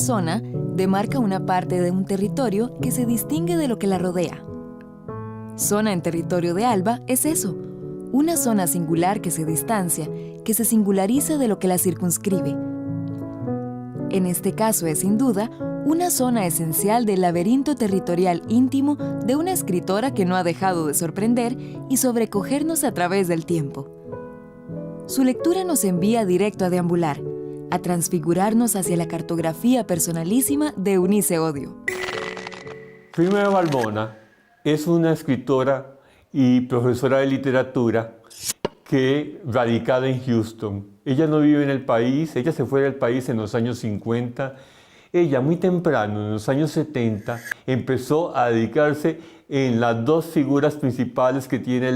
zona demarca una parte de un territorio que se distingue de lo que la rodea. Zona en territorio de Alba es eso, una zona singular que se distancia, que se singulariza de lo que la circunscribe. En este caso es sin duda una zona esencial del laberinto territorial íntimo de una escritora que no ha dejado de sorprender y sobrecogernos a través del tiempo. Su lectura nos envía directo a deambular, a transfigurarnos hacia la cartografía personalísima de Eunice Odio. Prima de Balbona es una escritora y profesora de literatura que radicada en Houston. Ella no vive en el país, ella se fue del país en los años 50. Ella muy temprano, en los años 70, empezó a dedicarse en las dos figuras principales que tiene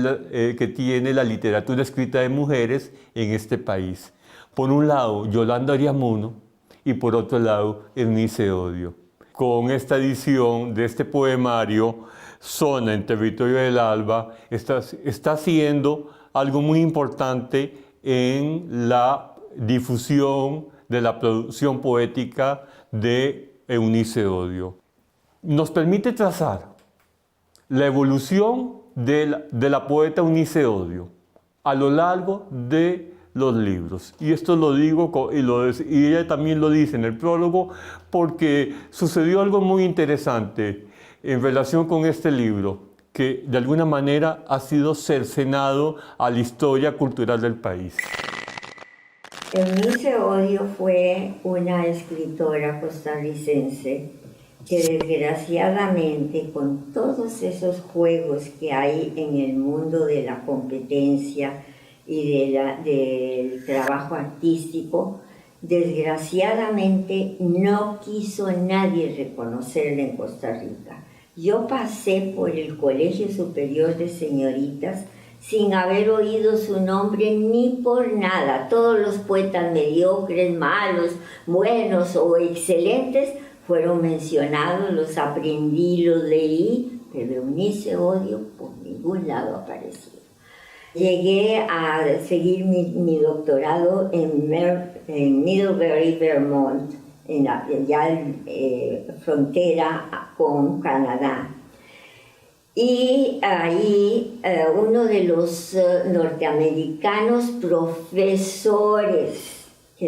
la literatura escrita de mujeres en este país. Por un lado, Yolanda Ariamuno y por otro lado, Eunice Odio. Con esta edición de este poemario, Zona en territorio del Alba, está haciendo algo muy importante en la difusión de la producción poética de Eunice Odio. Nos permite trazar la evolución de la poeta Eunice Odio a lo largo de los libros. Y esto lo digo, y ella también lo dice en el prólogo, porque sucedió algo muy interesante en relación con este libro, que de alguna manera ha sido cercenado a la historia cultural del país. Eunice Odio fue una escritora costarricense que desgraciadamente, con todos esos juegos que hay en el mundo de la competencia y del trabajo artístico, desgraciadamente no quiso nadie reconocerla en Costa Rica. Yo pasé por el Colegio Superior de Señoritas sin haber oído su nombre ni por nada. Todos los poetas mediocres, malos, buenos o excelentes fueron mencionados, los aprendí, los leí, pero Eunice Odio por ningún lado apareció. Llegué a seguir mi doctorado en Middlebury, Vermont, en la frontera con Canadá. Y ahí uno de los norteamericanos profesores que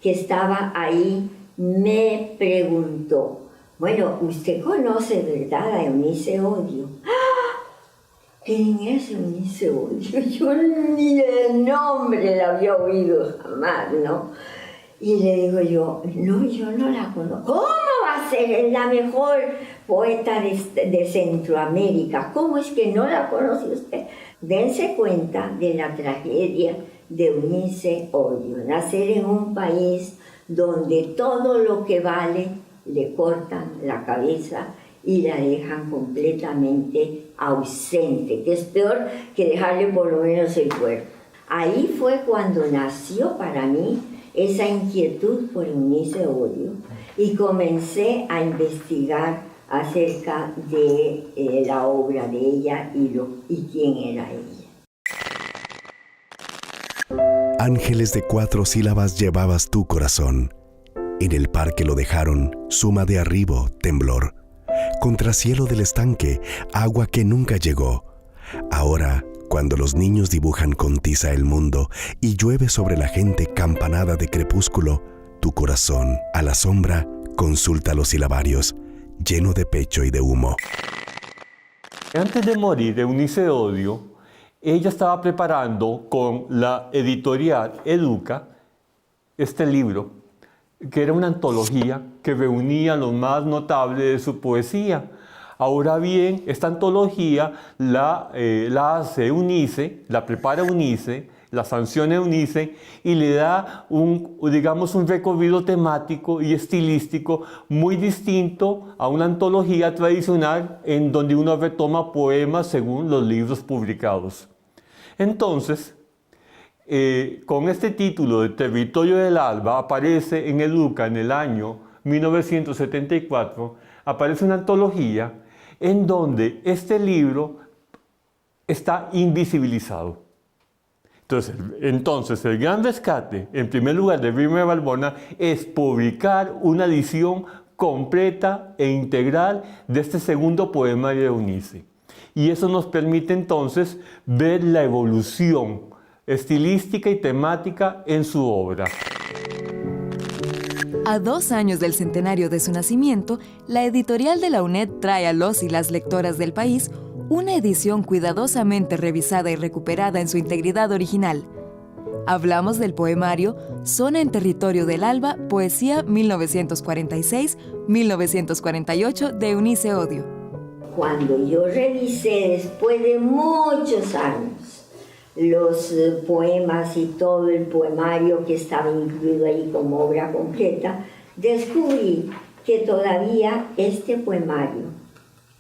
estaba ahí me preguntó, bueno, usted conoce, ¿verdad?, a Eunice Odio. ¡Ah! ¿Quién es Eunice Odio? Yo ni el nombre la había oído jamás, ¿no? Y le digo yo, no, yo no la conozco. ¿Cómo va a ser? Es la mejor poeta de Centroamérica. ¿Cómo es que no la conoce usted? Dense cuenta de la tragedia de Eunice Odio. Nacer en un país donde todo lo que vale le cortan la cabeza y la dejan completamente ausente, que es peor que dejarle por lo menos el cuerpo. Ahí fue cuando nació para mí esa inquietud por Eunice Odio y comencé a investigar acerca de la obra de ella y quién era ella. Ángeles de 4 sílabas llevabas tu corazón. En el parque lo dejaron, suma de arribo, temblor. Contra cielo del estanque, agua que nunca llegó. Ahora, cuando los niños dibujan con tiza el mundo y llueve sobre la gente campanada de crepúsculo, tu corazón, a la sombra, consulta los silabarios, lleno de pecho y de humo. Antes de morir, Eunice Odio, ella estaba preparando con la editorial Educa este libro, que era una antología que reunía lo más notable de su poesía. Ahora bien, esta antología la hace Eunice, la prepara Eunice, la sanciona Eunice y le da un recorrido temático y estilístico muy distinto a una antología tradicional en donde uno retoma poemas según los libros publicados. Entonces, con este título de Territorio del Alba aparece en Educa en el año 1974, aparece una antología en donde este libro está invisibilizado. Entonces, el gran rescate, en primer lugar, de Rima de Balbona es publicar una edición completa e integral de este segundo poemario de Eunice. Y eso nos permite entonces ver la evolución estilística y temática en su obra. A 2 años del centenario de su nacimiento, la editorial de la UNED trae a los y las lectoras del país una edición cuidadosamente revisada y recuperada en su integridad original. Hablamos del poemario Zona en Territorio del Alba, Poesía 1946-1948 de Eunice Odio. Cuando yo revisé después de muchos años los poemas y todo el poemario que estaba incluido ahí como obra completa, descubrí que todavía este poemario,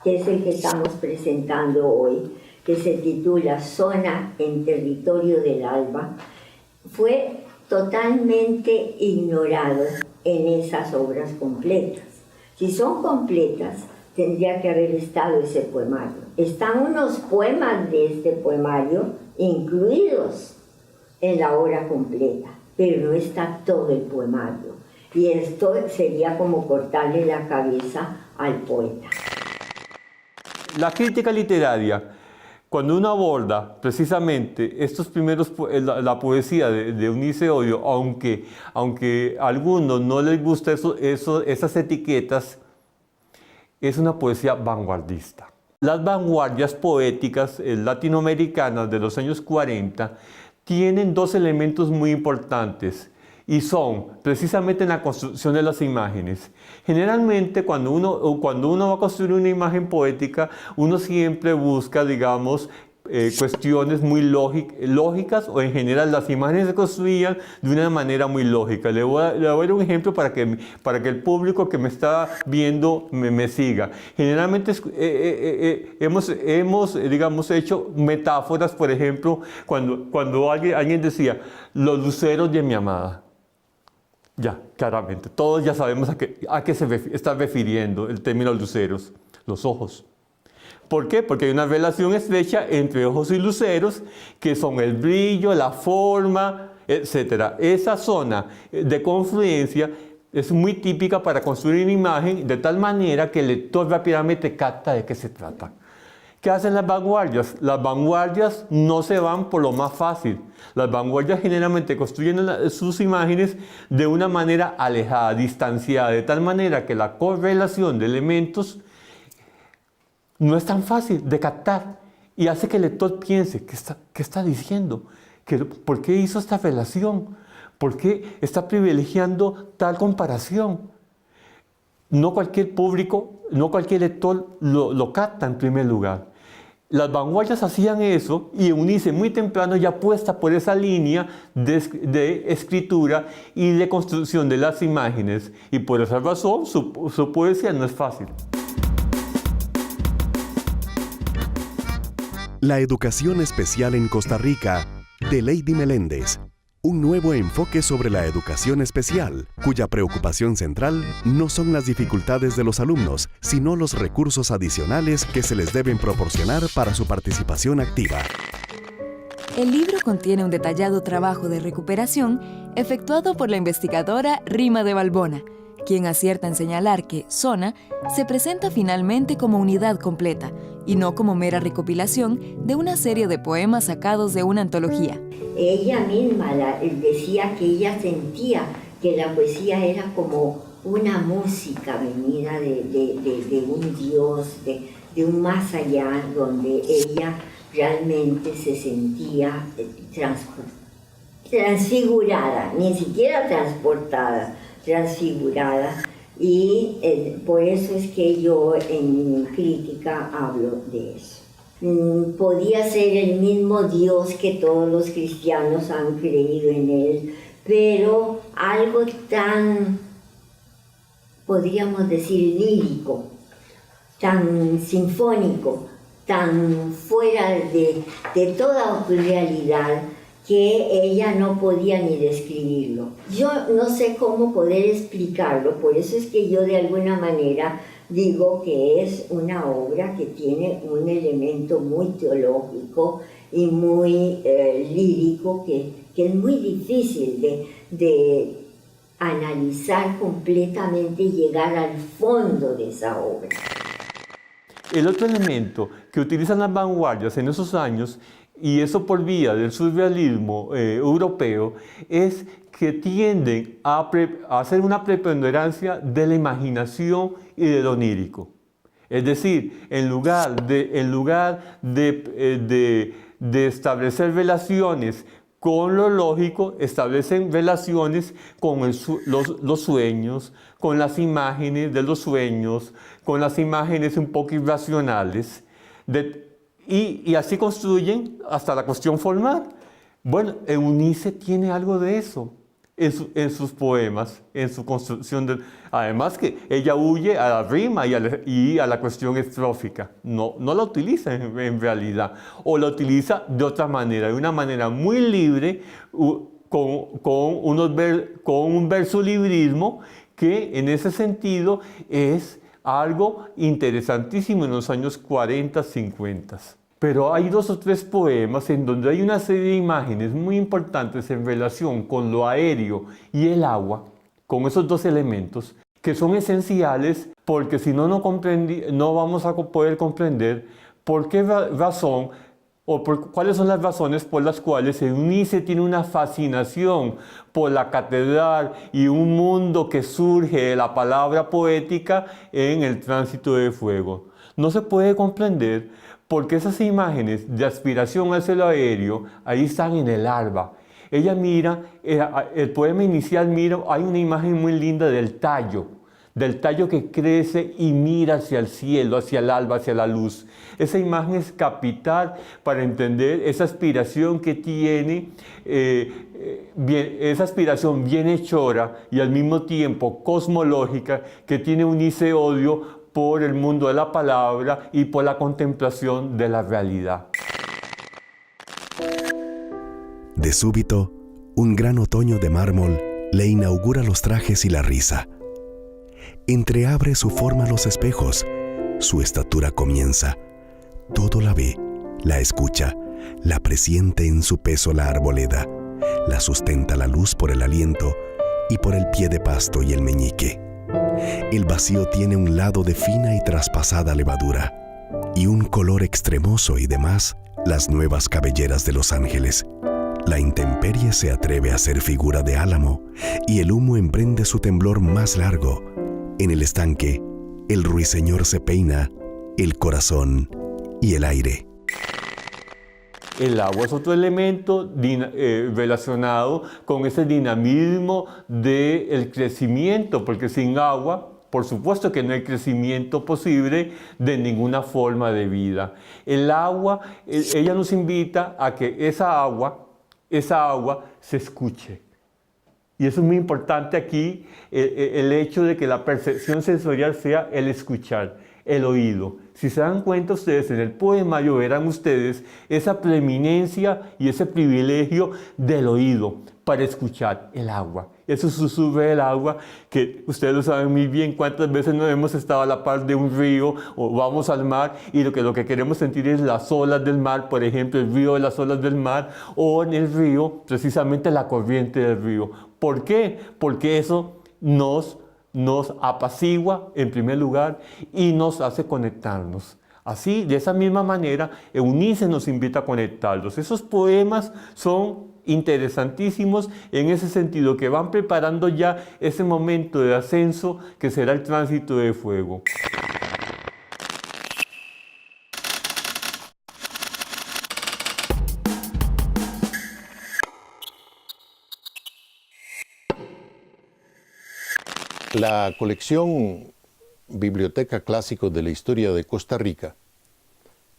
que es el que estamos presentando hoy, que se titula Zona en Territorio del Alba, fue totalmente ignorado en esas obras completas. Si son completas, tendría que haber estado ese poemario. Están unos poemas de este poemario incluidos en la obra completa, pero no está todo el poemario. Y esto sería como cortarle la cabeza al poeta. La crítica literaria, cuando uno aborda precisamente estos primeros, la poesía de Eunice Odio, aunque a algunos no les gustan esas etiquetas, es una poesía vanguardista. Las vanguardias poéticas latinoamericanas de los años 40 tienen 2 elementos muy importantes y son precisamente en la construcción de las imágenes. Generalmente cuando uno va a construir una imagen poética, uno siempre busca, digamos, cuestiones muy lógicas, o en general las imágenes se construían de una manera muy lógica. Le voy a dar un ejemplo para que el público que me está viendo me siga. Generalmente hemos digamos, hecho metáforas, por ejemplo, cuando alguien decía, los luceros de mi amada. Ya, claramente, todos ya sabemos a qué se está refiriendo el término luceros, los ojos. ¿Por qué? Porque hay una relación estrecha entre ojos y luceros, que son el brillo, la forma, etc. Esa zona de confluencia es muy típica para construir una imagen de tal manera que el lector rápidamente capta de qué se trata. ¿Qué hacen las vanguardias? Las vanguardias no se van por lo más fácil. Las vanguardias generalmente construyen sus imágenes de una manera alejada, distanciada, de tal manera que la correlación de elementos no es tan fácil de captar y hace que el lector piense, ¿qué está diciendo? ¿Por qué hizo esta relación? ¿Por qué está privilegiando tal comparación? No cualquier público, no cualquier lector lo capta en primer lugar. Las vanguardias hacían eso y Eunice muy temprano ya apuesta por esa línea de escritura y de construcción de las imágenes, y por esa razón su poesía no es fácil. La educación especial en Costa Rica, de Lady Meléndez. Un nuevo enfoque sobre la educación especial, cuya preocupación central no son las dificultades de los alumnos, sino los recursos adicionales que se les deben proporcionar para su participación activa. El libro contiene un detallado trabajo de recuperación efectuado por la investigadora Rima de Balbona, quien acierta en señalar que Zona se presenta finalmente como unidad completa y no como mera recopilación de una serie de poemas sacados de una antología. Ella misma decía que ella sentía que la poesía era como una música venida de un Dios, de un más allá, donde ella realmente se sentía transfigurada, ni siquiera transportada, transfigurada, y por eso es que yo en mi crítica hablo de eso. Podía ser el mismo Dios que todos los cristianos han creído en él, pero algo tan, podríamos decir, lírico, tan sinfónico, tan fuera de toda realidad, que ella no podía ni describirlo. Yo no sé cómo poder explicarlo, por eso es que yo de alguna manera digo que es una obra que tiene un elemento muy teológico y muy lírico que es muy difícil de analizar completamente y llegar al fondo de esa obra. El otro elemento que utilizan las vanguardias en esos años, y eso por vía del surrealismo europeo, es que tienden a hacer una preponderancia de la imaginación y de lo onírico. Es decir, en lugar de establecer relaciones con lo lógico, establecen relaciones con los sueños, con las imágenes de los sueños, con las imágenes un poco irracionales, y así construyen hasta la cuestión formal. Bueno, Eunice tiene algo de eso en sus poemas, en su construcción. Además que ella huye a la rima y a la cuestión estrófica. No la utiliza en realidad, o la utiliza de otra manera, de una manera muy libre, con un versolibrismo que en ese sentido es algo interesantísimo en los años 40, 50. Pero hay 2 o 3 poemas en donde hay una serie de imágenes muy importantes en relación con lo aéreo y el agua, con esos 2 elementos, que son esenciales porque si no, no vamos a poder comprender por qué razón o cuáles son las razones por las cuales Eunice tiene una fascinación por la catedral y un mundo que surge de la palabra poética en el Tránsito de Fuego. No se puede comprender porque esas imágenes de aspiración hacia lo aéreo, ahí están en el alba. Ella mira, el poema inicial hay una imagen muy linda del tallo que crece y mira hacia el cielo, hacia el alba, hacia la luz. Esa imagen es capital para entender esa aspiración que tiene, esa aspiración bienhechora y al mismo tiempo cosmológica que tiene Eunice Odio por el mundo de la palabra y por la contemplación de la realidad. De súbito, un gran otoño de mármol le inaugura los trajes y la risa. Entreabre su forma los espejos, su estatura comienza. Todo la ve, la escucha, la presiente en su peso la arboleda, la sustenta la luz por el aliento y por el pie de pasto y el meñique. El vacío tiene un lado de fina y traspasada levadura, y un color extremoso y demás las nuevas cabelleras de los ángeles. La intemperie se atreve a ser figura de álamo, y el humo emprende su temblor más largo. En el estanque, el ruiseñor se peina, el corazón y el aire. El agua es otro elemento relacionado con ese dinamismo del crecimiento, porque sin agua, por supuesto que no hay crecimiento posible de ninguna forma de vida. El agua, ella nos invita a que esa agua se escuche. Y eso es muy importante aquí, el hecho de que la percepción sensorial sea el escuchar, el oído. Si se dan cuenta ustedes, en el poemario verán ustedes esa preeminencia y ese privilegio del oído para escuchar el agua. Ese susurro del agua que ustedes lo saben muy bien, cuántas veces no hemos estado a la par de un río o vamos al mar y lo que queremos sentir es las olas del mar, por ejemplo, el río de las olas del mar, o en el río, precisamente la corriente del río. ¿Por qué? Porque eso nos apacigua en primer lugar y nos hace conectarnos. Así, de esa misma manera, Eunice nos invita a conectarnos. Esos poemas son interesantísimos en ese sentido, que van preparando ya ese momento de ascenso que será el Tránsito de Fuego. La colección Biblioteca Clásicos de la Historia de Costa Rica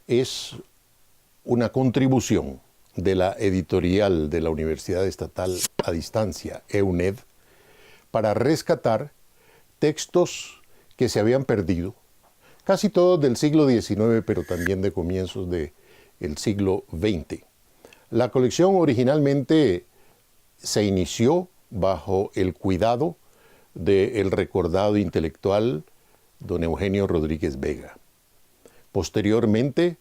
es una contribución de la editorial de la Universidad Estatal a Distancia, EUNED, para rescatar textos que se habían perdido, casi todos del siglo XIX, pero también de comienzos del siglo XX. La colección originalmente se inició bajo el cuidado del recordado intelectual don Eugenio Rodríguez Vega. Posteriormente,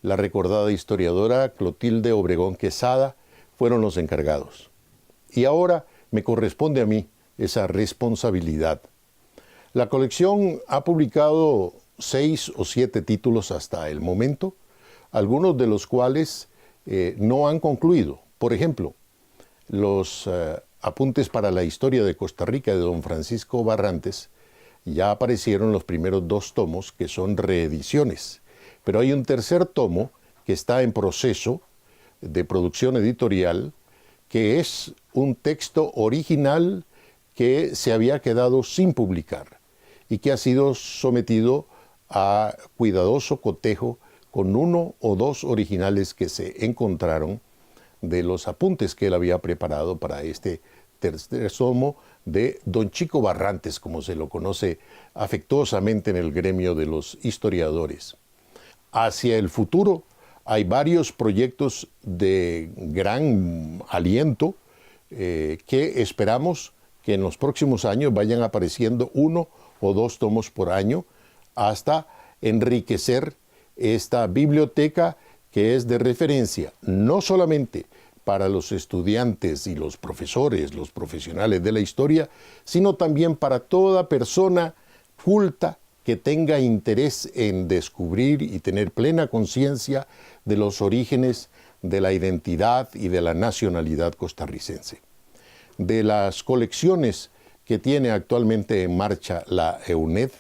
la recordada historiadora Clotilde Obregón Quesada fueron los encargados. Y ahora me corresponde a mí esa responsabilidad. La colección ha publicado 6 o 7 títulos hasta el momento, algunos de los cuales no han concluido. Por ejemplo, los apuntes para la historia de Costa Rica de don Francisco Barrantes, ya aparecieron los primeros 2 tomos, que son reediciones. Pero hay un tercer tomo que está en proceso de producción editorial, que es un texto original que se había quedado sin publicar y que ha sido sometido a cuidadoso cotejo con 1 o 2 originales que se encontraron de los apuntes que él había preparado para este tercer tomo de don Chico Barrantes, como se lo conoce afectuosamente en el gremio de los historiadores. Hacia el futuro hay varios proyectos de gran aliento que esperamos que en los próximos años vayan apareciendo 1 o 2 tomos por año hasta enriquecer esta biblioteca que es de referencia no solamente para los estudiantes y los profesores, los profesionales de la historia, sino también para toda persona culta que tenga interés en descubrir y tener plena conciencia de los orígenes de la identidad y de la nacionalidad costarricense. De las colecciones que tiene actualmente en marcha la EUNED,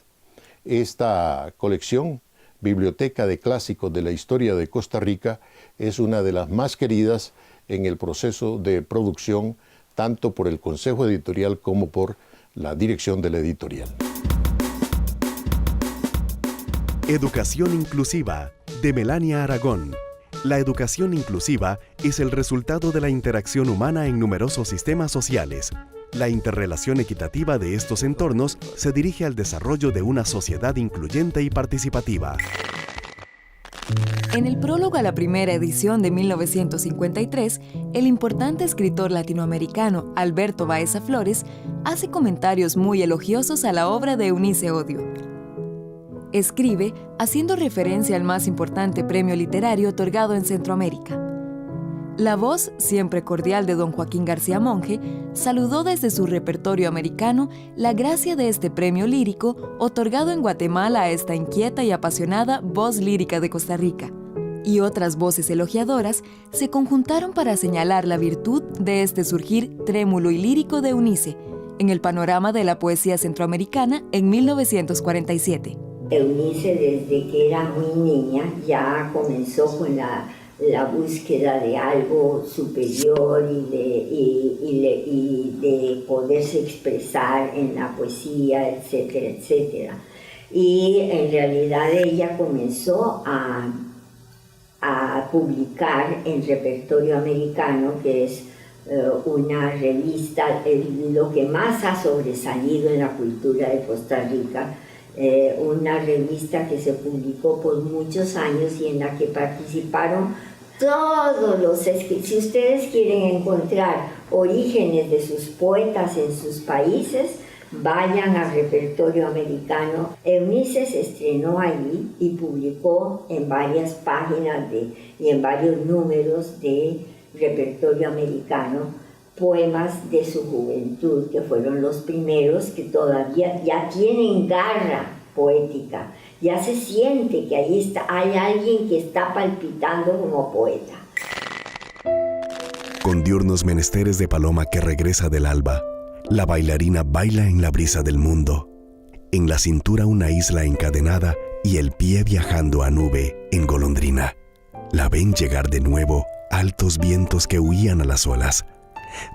esta colección, Biblioteca de Clásicos de la Historia de Costa Rica, es una de las más queridas en el proceso de producción, tanto por el Consejo Editorial como por la dirección de la editorial. Educación inclusiva, de Melania Aragón. La educación inclusiva es el resultado de la interacción humana en numerosos sistemas sociales. La interrelación equitativa de estos entornos se dirige al desarrollo de una sociedad incluyente y participativa. En el prólogo a la primera edición de 1953, el importante escritor latinoamericano Alberto Baeza Flores hace comentarios muy elogiosos a la obra de Eunice Odio. Escribe haciendo referencia al más importante premio literario otorgado en Centroamérica. La voz, siempre cordial de don Joaquín García Monge, saludó desde su repertorio americano la gracia de este premio lírico otorgado en Guatemala a esta inquieta y apasionada voz lírica de Costa Rica. Y otras voces elogiadoras se conjuntaron para señalar la virtud de este surgir trémulo y lírico de Eunice en el panorama de la poesía centroamericana en 1947. Eunice, desde que era muy niña, ya comenzó con la búsqueda de algo superior y de poderse expresar en la poesía, etcétera, etcétera. Y en realidad ella comenzó a publicar en Repertorio Americano, que es una revista, lo que más ha sobresalido en la cultura de Costa Rica, una revista que se publicó por muchos años y en la que participaron todos los escritores. Si ustedes quieren encontrar orígenes de sus poetas en sus países, vayan al Repertorio Americano. Eunice se estrenó allí y publicó en varias páginas y en varios números de Repertorio Americano poemas de su juventud, que fueron los primeros que todavía ya tienen garra poética. Ya se siente que ahí hay alguien que está palpitando como poeta. Con diurnos menesteres de paloma que regresa del alba, la bailarina baila en la brisa del mundo. En la cintura una isla encadenada y el pie viajando a nube en golondrina. La ven llegar de nuevo altos vientos que huían a las olas.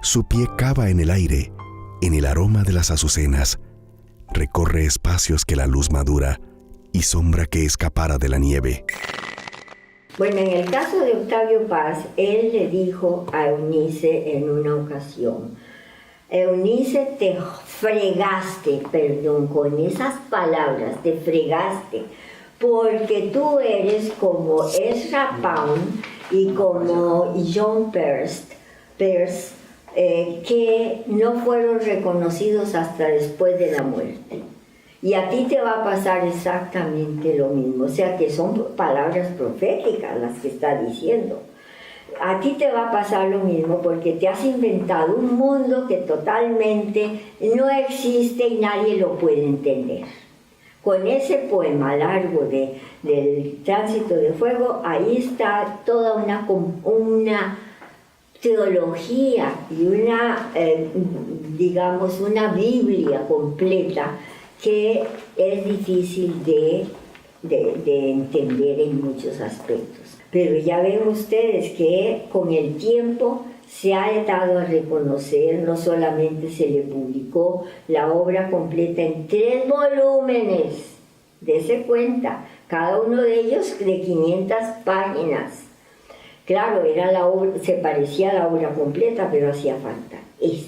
Su pie cava en el aire, en el aroma de las azucenas. Recorre espacios que la luz madura y sombra que escapara de la nieve. Bueno, en el caso de Octavio Paz, él le dijo a Eunice en una ocasión: Eunice, te fregaste, perdón, con esas palabras, te fregaste, porque tú eres como Ezra Pound y como John Peirce, que no fueron reconocidos hasta después de la muerte. Y a ti te va a pasar exactamente lo mismo. O sea que son palabras proféticas las que está diciendo. A ti te va a pasar lo mismo porque te has inventado un mundo que totalmente no existe y nadie lo puede entender. Con ese poema largo del Tránsito de Fuego, ahí está toda una teología y una Biblia completa que es difícil de entender en muchos aspectos. Pero ya ven ustedes que con el tiempo se ha dado a reconocer, no solamente se le publicó la obra completa en 3 volúmenes, dese cuenta, cada uno de ellos de 500 páginas. Claro, se parecía a la obra completa, pero hacía falta. Y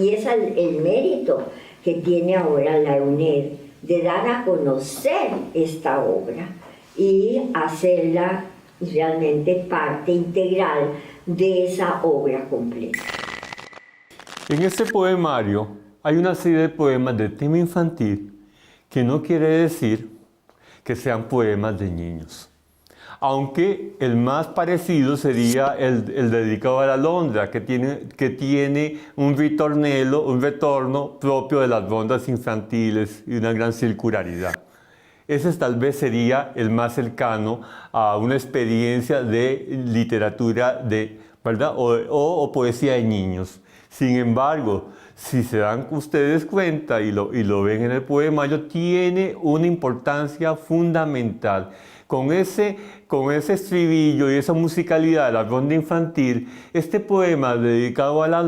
es el mérito que tiene ahora la UNED de dar a conocer esta obra y hacerla realmente parte integral de esa obra completa. En este poemario hay una serie de poemas de tema infantil que no quiere decir que sean poemas de niños. Aunque el más parecido sería el dedicado a la alondra, que tiene un retorno propio de las rondas infantiles y una gran circularidad. Ese tal vez sería el más cercano a una experiencia de literatura, ¿verdad? O poesía de niños. Sin embargo, si se dan ustedes cuenta y lo ven en el poemario, tiene una importancia fundamental. Con ese estribillo y esa musicalidad de la ronda infantil, este poema dedicado a la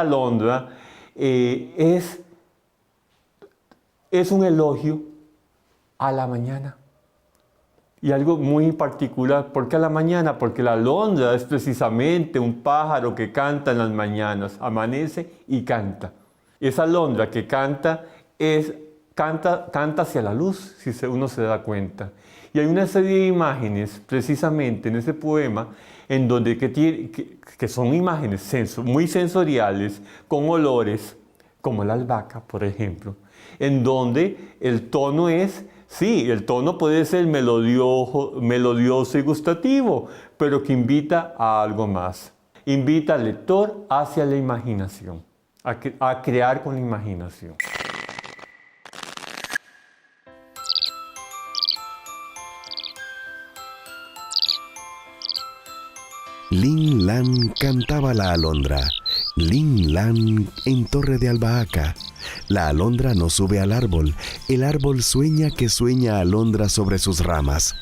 alondra es un elogio a la mañana. Y algo muy particular, ¿por qué a la mañana? Porque la alondra es precisamente un pájaro que canta en las mañanas, amanece y canta. Esa alondra que canta hacia la luz, si uno se da cuenta. Y hay una serie de imágenes, precisamente en ese poema, en donde que son imágenes muy sensoriales, con olores, como la albahaca, por ejemplo, en donde el tono el tono puede ser melodioso y gustativo, pero que invita a algo más. Invita al lector hacia la imaginación, a crear con la imaginación. Lin Lan cantaba la alondra, Lin Lan en Torre de Albahaca. La alondra no sube al árbol, el árbol sueña que sueña alondra sobre sus ramas.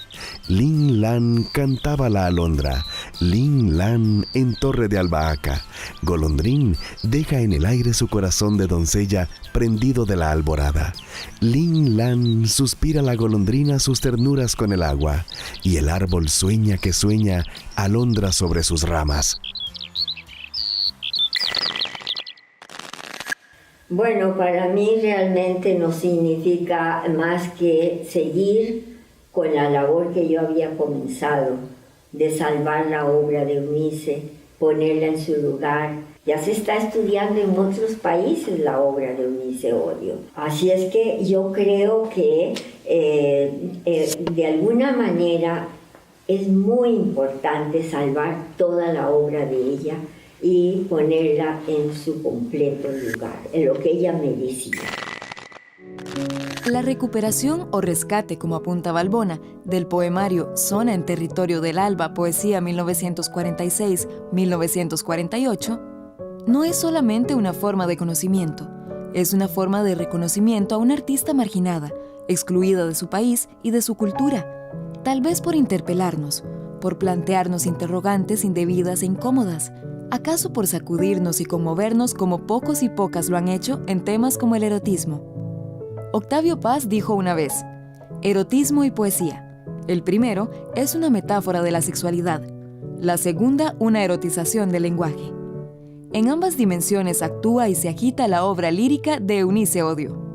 Lin Lan cantaba la alondra, Lin Lan en Torre de Albahaca. Golondrín deja en el aire su corazón de doncella prendido de la alborada. Lin Lan suspira la golondrina sus ternuras con el agua, y el árbol sueña que sueña alondra sobre sus ramas. Bueno, para mí realmente no significa más que seguir con la labor que yo había comenzado, de salvar la obra de Eunice, ponerla en su lugar. Ya se está estudiando en otros países la obra de Eunice Odio. Así es que yo creo que de alguna manera es muy importante salvar toda la obra de ella y ponerla en su completo lugar, en lo que ella merecía. La recuperación o rescate, como apunta Valbona, del poemario Zona en Territorio del Alba, Poesía 1946-1948, no es solamente una forma de conocimiento, es una forma de reconocimiento a una artista marginada, excluida de su país y de su cultura, tal vez por interpelarnos, por plantearnos interrogantes indebidas e incómodas, acaso por sacudirnos y conmovernos como pocos y pocas lo han hecho en temas como el erotismo. Octavio Paz dijo una vez: erotismo y poesía. El primero es una metáfora de la sexualidad, la segunda una erotización del lenguaje. En ambas dimensiones actúa y se agita la obra lírica de Eunice Odio.